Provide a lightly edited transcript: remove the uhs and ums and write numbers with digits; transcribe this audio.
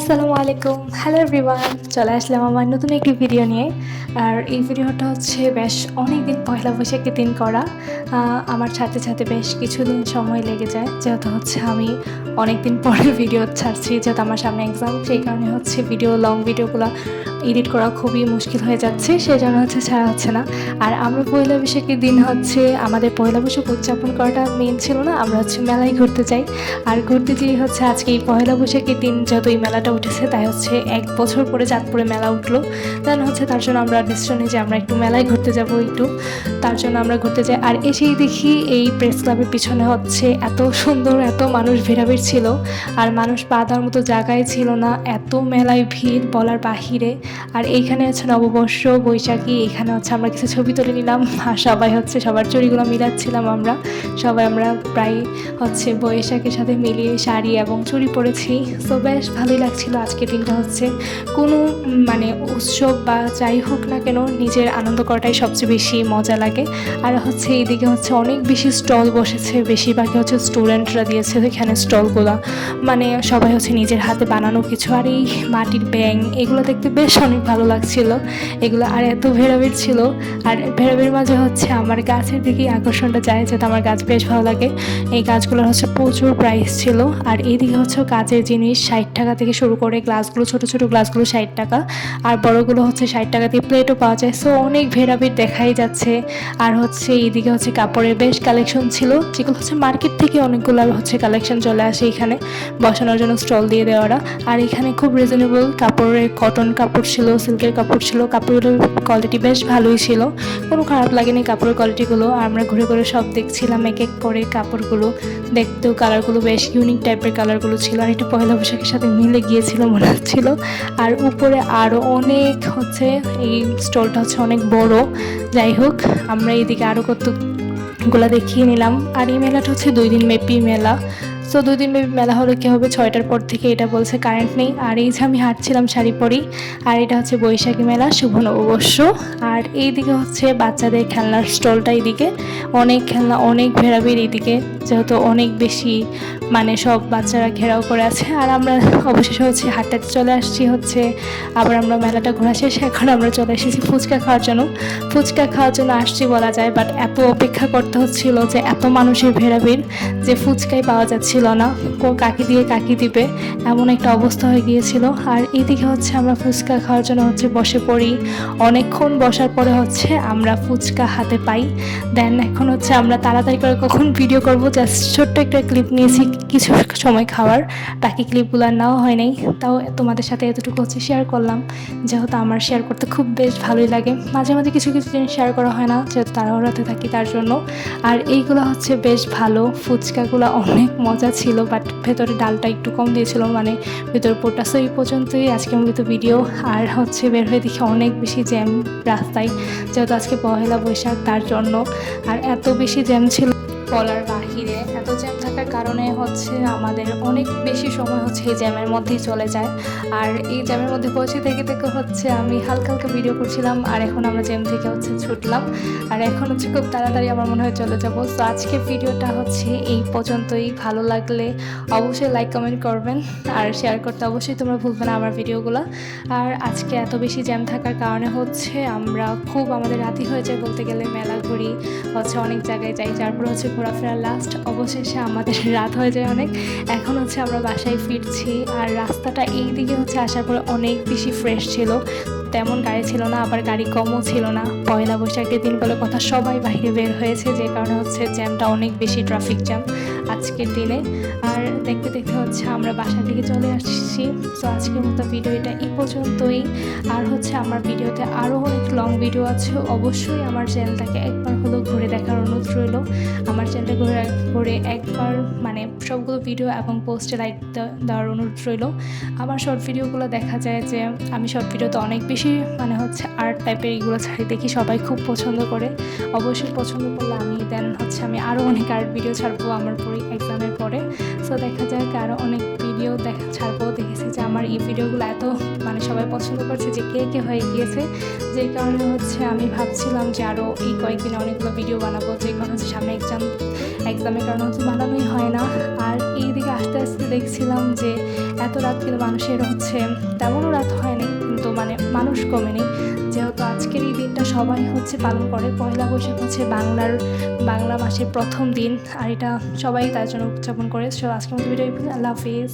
আসসালামু আলাইকুম। Hello everyone, চলে আসলাম আমার নতুন একটি ভিডিও নিয়ে। আর এই ভিডিওটা হচ্ছে বেশ অনেকদিন পয়লা বৈশাখের দিন করা। আমার ছাড়তে বেশ কিছুদিন সময় লেগে যায়, যেহেতু হচ্ছে আমি অনেকদিন পরে ভিডিও ছাড়ছি, যেহেতু আমার সামনে এক্সাম, সেই কারণে হচ্ছে লং ভিডিওগুলো এডিট করা খুবই মুশকিল হয়ে যাচ্ছে, সেই জন্য হচ্ছে ছাড়া হচ্ছে না। আর আমরা পয়লা বৈশাখের দিন হচ্ছে আমাদের পয়লা বৈশাখ উদযাপন করাটা মেন ছিল না, আমরা হচ্ছে মেলায় ঘুরতে যাই। আর ঘুরতে যেয়ে হচ্ছে আজকে এই পয়লা বৈশাখের দিন যত এই মেলাটা উঠেছে, তাই হচ্ছে 1 বছর পরে চাঁদপুরে মেলা উঠলো। দেন হচ্ছে তার জন্য আমরা ডিসিশন নিই যে আমরা একটু মেলায় ঘুরতে যাব, তার জন্য আমরা ঘুরতে যাই। আর এসেই দেখি এই প্রেস ক্লাবের পিছনে হচ্ছে এত সুন্দর, এত মানুষ ভিড়াভিড় ছিল, আর মানুষ পা দেওয়ার মতো জায়গায় ছিল না, এত মেলায় ভিড় বলার বাহিরে। আর এইখানে হচ্ছে নববর্ষ বৈশাখী, এখানে হচ্ছে আমরা কিছু ছবি তুলে নিলাম, আর সবাই হচ্ছে সবার চুড়িগুলো মিলাচ্ছিলাম। আমরা প্রায় হচ্ছে বৈশাখের সাথে মিলিয়ে শাড়ি এবং চুড়ি পরেছি। তো বেশ ভালোই লাগছিল। আজকের দিনটা হচ্ছে কোনো উৎসব বা যাই হোক না কেন, নিজের আনন্দ করাটাই সবচেয়ে বেশি মজা লাগে। আর হচ্ছে এইদিকে হচ্ছে অনেক বেশি স্টল বসেছে, বেশিরভাগই হচ্ছে স্টুডেন্টরা দিয়েছে এখানে স্টলগুলো, সবাই হচ্ছে নিজের হাতে বানানো কিছু। আর এই মাটির ব্যাং এগুলো দেখতে বেশ অনেক ভালো লাগছিল এগুলো। আর এত ভেড়াভিড় ছিল, আর ভেড়াভিড় মাঝে হচ্ছে আমার গাছের দিকেই আকর্ষণটা যায়, যেহেতু আমার গাছ বেশ ভালো লাগে। এই গাছগুলোর হচ্ছে প্রচুর প্রাইস ছিল। আর এইদিকে হচ্ছে কাচের জিনিস 60 টাকা থেকে শুরু করে, গ্লাসগুলো ছোটো ছোটো গ্লাসগুলো 60 টাকা, আর বড়গুলো হচ্ছে 60 টাকা দিয়ে প্লেটও পাওয়া যায়। সো অনেক ভেড়াভিড় দেখাই যাচ্ছে। আর হচ্ছে এইদিকে হচ্ছে কাপড়ের বেশ কালেকশন ছিল, যেগুলো হচ্ছে মার্কেট থেকে অনেকগুলো হচ্ছে কালেকশন চলে আসে এখানে বসানোর জন্য, স্টল দিয়ে দেওয়ারা। আর এখানে খুব রিজনেবল কাপড়ের, কটন কাপড় ছিল, সিল্কের কাপড় ছিল, কাপড়ের কোয়ালিটি বেশ ভালোই ছিল, কোনো খারাপ লাগেনি কাপড়ের কোয়ালিটিগুলো। আর আমরা ঘুরে ঘুরে সব দেখছিলাম এক এক করে কাপড়গুলো, দেখতেও কালারগুলো বেশ ইউনিক টাইপের কালারগুলো ছিল, আর এটা পয়লা বৈশাখের সাথে মিলে গিয়েছিল মনে হচ্ছিল। আর উপরে আরও অনেক হচ্ছে, এই স্টলটা হচ্ছে অনেক বড়। যাই হোক, আমরা এইদিকে আরও কতগুলো দেখিয়ে নিলাম। আর এই মেলাটা হচ্ছে 2 দিন ব্যাপী মেলা। তো 2 দিন ব্যাপী মেলা হলে কী হবে, 6টার পর থেকে এটা বলছে কারেন্ট নেই। আর এই যে আমি হাঁটছিলাম শাড়ি পরেই, আর এটা হচ্ছে বৈশাখী মেলা, শুভ নববর্ষ। আর এইদিকে হচ্ছে বাচ্চাদের খেলনার স্টলটা, এইদিকে অনেক খেলনা, অনেক ভেড়াভিড় এইদিকে, যেহেতু অনেক বেশি সব বাচ্চারা ঘেরাও করে আছে। আর আমরা অবশেষে হচ্ছে হাঁটতে চলে আসছি হচ্ছে, আবার আমরা মেলাটা ঘোরা শেষে এখন আমরা চলে এসেছি ফুচকা খাওয়ার জন্য আসছি বলা যায়। বাট এত অপেক্ষা করতে হচ্ছিল যে এত মানুষের ভেড়াভিড় যে ফুচকাই পাওয়া যাচ্ছিল না, কাকি দিবে এমন একটা অবস্থা হয়ে গিয়েছিল। আর এইদিকে হচ্ছে আমরা ফুচকা খাওয়ার জন্য হচ্ছে বসে পড়ি, অনেকক্ষণ বসার পরে হচ্ছে আমরা ফুচকা হাতে পাই। দেন এখন হচ্ছে আমরা তাড়াতাড়ি করে কখন ভিডিও করবো, জাস্ট ছোট্ট একটা ক্লিপ নিয়েছি কিছু সময় খাওয়ার, বাকি ক্লিপগুলো নেওয়া হয় নাই। তাও তোমাদের সাথে এতটুকু হচ্ছে শেয়ার করলাম, যেহেতু আমার শেয়ার করতে খুব বেশ ভালোই লাগে। মাঝে মাঝে কিছু জিনিস শেয়ার করা হয় না, যেহেতু তাড়াহুড়োতে থাকি তার জন্য। আর এইগুলো হচ্ছে বেশ ভালো, ফুচকাগুলো অনেক মজা ছিল, বাট ভেতরে ডালটা একটু কম দিয়েছিল, ভেতরে পোটা। সো এই পর্যন্তই আজকে মূলত ভিডিও। আর হচ্ছে বের হয়ে দেখি অনেক বেশি জ্যাম রাস্তায়, যেহেতু আজকে পহেলা বৈশাখ তার জন্য। আর এত বেশি জ্যাম ছিল বলার বাহিরে। এত জ্যাম থাকার কারণে হচ্ছে আমাদের অনেক বেশি সময় হচ্ছে এই জ্যামের মধ্যেই চলে যায়। আর এই জ্যামের মধ্যে পৌঁছে থেকে হচ্ছে আমি হালকা ভিডিও করছিলাম, আর এখন আমরা জ্যাম থেকে হচ্ছে ছুটলাম, আর এখন হচ্ছে খুব তাড়াতাড়ি আমার মনে হয় চলে যাবো। তো আজকে ভিডিওটা হচ্ছে এই পর্যন্তই। ভালো লাগলে অবশ্যই লাইক কমেন্ট করবেন, আর শেয়ার করতে অবশ্যই তোমরা ভুলবে না আমার ভিডিওগুলো। আর আজকে এত বেশি জ্যাম থাকার কারণে হচ্ছে আমরা আমাদের রাতই হয়ে যায় বলতে গেলে, মেলা ঘুরি হচ্ছে, অনেক জায়গায় যাই, তারপর হচ্ছে ঘোরাফেরা লাস্ট, অবশেষে আমাদের রাত হয়ে যায় অনেক। এখন হচ্ছে আমরা বাসায় ফিরছি। আর রাস্তাটা এই দিকে হচ্ছে আসার পরে অনেক বেশি ফ্রেশ ছিল, তেমন গাড়ি ছিল না, আবার গাড়ি কমও ছিল না। পয়লা বৈশাখের দিন বলে কথা, সবাই বাইরে বের হয়েছে, যে কারণে হচ্ছে জ্যামটা অনেক বেশি, ট্রাফিক জ্যাম আজকের দিনে। আর দেখতে হচ্ছে আমরা বাসার দিকে চলে আসছি। তো আজকের মতো ভিডিও এটা এই পর্যন্তই। আর হচ্ছে আমার ভিডিওতে আরও অনেক লং ভিডিও আছে, অবশ্যই আমার চ্যানেলটাকে একবার হলেও ঘুরে দেখার অনুরোধ রইল। আমার চ্যানেলটা ঘুরে একবার সবগুলো ভিডিও এবং পোস্টে লাইক দেওয়ার অনুরোধ রইল। আমার শর্ট ভিডিওগুলো দেখা যায় যে আমি শর্ট ভিডিওতে অনেক বেশি হচ্ছে আর্ট টাইপের এইগুলো ছাড়ি, দেখি সবাই খুব পছন্দ করে। অবশ্যই পছন্দ করলে আমি আরও অনেক আর্ট ভিডিও ছাড়বো আমার এক্সামের পরে। সো দেখা যাক আরও অনেক ভিডিও ছাড়বো। দেখেছি যে আমার এই ভিডিওগুলো এত মানে সবাই পছন্দ করছে যে কে কে হয়ে গিয়েছে, যেই কারণে হচ্ছে আমি ভাবছিলাম যে আরও এই কয়েকদিনে অনেকগুলো ভিডিও বানাবো, যে কারণে হচ্ছে সামনে এক্সামের কারণে হচ্ছে বানানোই হয় না। আর এই দিকে আস্তে আস্তে দেখছিলাম যে এত রাত কিন্তু মানুষের হচ্ছে তেমনও রাত হয়নি, কিন্তু মানে মানুষ কমেনি, যেহেতু আজকের এই দিনটা সবাই হচ্ছে পালন করে। পয়লা বৈশাখ হচ্ছে বাংলা মাসের প্রথম দিন, আর এটা সবাই তার জন্য উদযাপন করে। সো আজকের মতো ভিডিও, আল্লাহ হাফিজ।